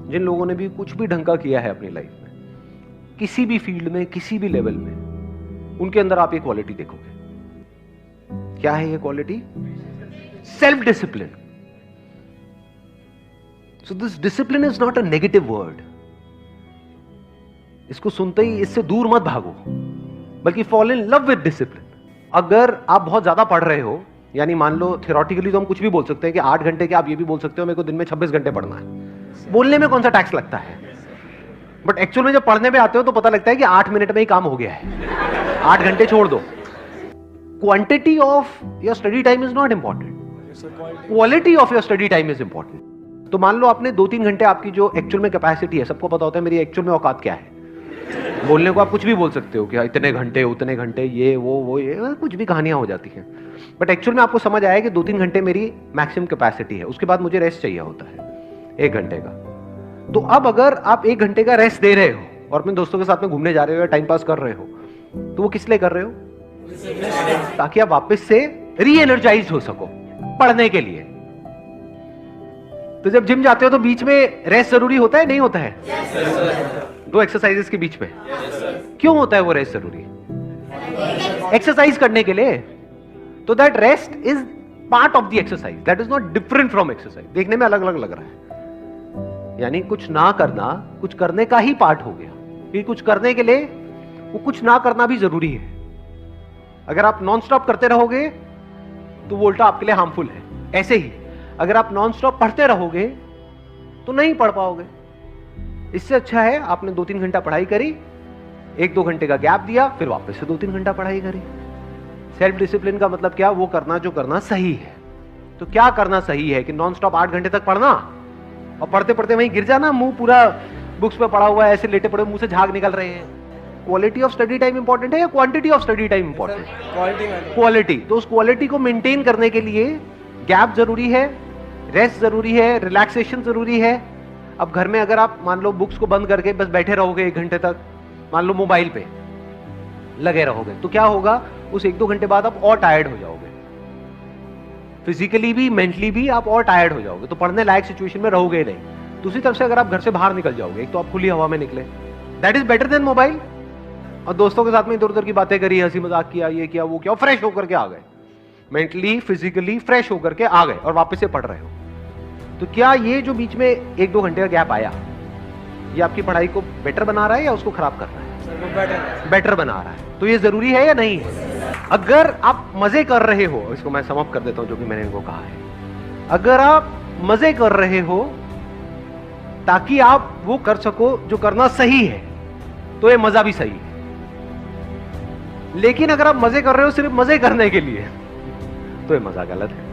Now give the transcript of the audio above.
जिन लोगों ने भी कुछ भी ढंग का किया है अपनी लाइफ में, किसी भी फील्ड में, किसी भी लेवल में, उनके अंदर आप ये क्वालिटी देखोगे। क्या है ये quality? Self discipline. So this discipline is not a negative word. इसको सुनते ही इससे दूर मत भागो, बल्कि fall in love with discipline. अगर आप बहुत ज्यादा पढ़ रहे हो, यानी मान लो थियोरेटिकली तो हम कुछ भी बोल सकते हैं कि 8 घंटे के, आप ये भी बोल सकते हो मेरे को दिन में 26 घंटे पढ़ना है। बोलने में कौन सा टैक्स लगता है, बट एक्चुअल में जब पढ़ने में आते हो तो पता लगता है कि 8 मिनट में ही काम हो गया है। 8 घंटे छोड़ दो। Quantity of your study time is not important, quality of your study time is important. तो मान लो आपने 2-3 घंटे, आपकी जो एक्चुअल में कैपेसिटी है, सबको पता होता है मेरी एक्चुअल में औकात क्या है। बोलने को आप कुछ भी बोल सकते हो कि इतने घंटे, उतने घंटे, ये वो ये कुछ भी कहानियां हो जाती हैं, बट एक्चुअल में आपको समझ आया कि 2-3 घंटे मेरी मैक्सिमम कैपेसिटी है, उसके बाद मुझे रेस्ट चाहिए होता है 1 घंटे का। तो अब अगर आप 1 घंटे का रेस्ट दे रहे हो और अपने दोस्तों के साथ में घूमने जा रहे हो या टाइम पास कर रहे हो, तो वो किस लिए कर रहे हो? ताकि आप वापस से री एनर्जाइज हो सको पढ़ने के लिए। तो जब जिम जाते हो तो बीच में रेस्ट जरूरी होता है, नहीं होता है? दो एक्सरसाइजेस के बीच में क्यों होता है वो रेस्ट जरूरी? एक्सरसाइज करने के लिए। तो that rest is part of the exercise, that is not different from exercise. देखने में अलग अलग लग रहा है, यानी कुछ ना करना कुछ करने का ही पार्ट हो गया, क्योंकि कुछ करने के लिए वो कुछ ना करना भी जरूरी है। अगर आप नॉन स्टॉप करते रहोगे तो वो उल्टा आपके लिए हार्मफुल है। ऐसे ही अगर आप नॉन स्टॉप पढ़ते रहोगे तो नहीं पढ़ पाओगे। इससे अच्छा है आपने 2-3 घंटा पढ़ाई करी, 1-2 घंटे का गैप दिया, फिर वापस से 2-3 घंटा पढ़ाई करी। सेल्फ डिसिप्लिन का मतलब क्या? वो करना जो करना सही है। तो क्या करना सही है कि नॉन स्टॉप 8 घंटे तक पढ़ना और पढ़ते पढ़ते वहीं गिर जाना, मुंह पूरा बुक्स पे पड़ा हुआ है, ऐसे लेटे पड़े, मुंह से झाग निकल रहे हैं। Quality of study time important है या quantity of study time important? Quality. तो उस क्वालिटी को मेंटेन करने के लिए गैप जरूरी है, रेस्ट जरूरी है, रिलैक्सेशन जरूरी है। अब घर में अगर आप मान लो बुक्स को बंद करके बस बैठे रहोगे 1 घंटे तक, मान लो मोबाइल पे लगे रहोगे, तो क्या होगा? उस 1-2 घंटे बाद आप और टायर्ड हो जाओगे, फिजिकली भी मेंटली भी आप और टायर्ड हो जाओगे, तो पढ़ने लायक सिचुएशन में रहोगे ही नहीं। दूसरी तरफ से अगर आप घर से बाहर निकल जाओगे, एक तो आप खुली हवा में निकले, that is better than mobile. और दोस्तों के साथ में इधर उधर की बातें करी, हंसी मजाक किया, ये किया वो किया, फ्रेश होकर के आ गए, मेंटली फिजिकली फ्रेश होकर के आ गए और वापस से पढ़ रहे हो। तो क्या ये जो बीच में 1-2 घंटे का गैप आया, ये आपकी पढ़ाई को बेटर बना रहा है या उसको खराब कर रहा है? बेटर बना रहा है। तो ये जरूरी है या नहीं है? अगर आप मजे कर रहे हो, इसको मैं सम अप कर देता हूं जो कि मैंने इनको कहा है। अगर आप मजे कर रहे हो ताकि आप वो कर सको जो करना सही है, तो ये मजा भी सही है। लेकिन अगर आप मजे कर रहे हो सिर्फ मजे करने के लिए, तो ये मजा गलत है।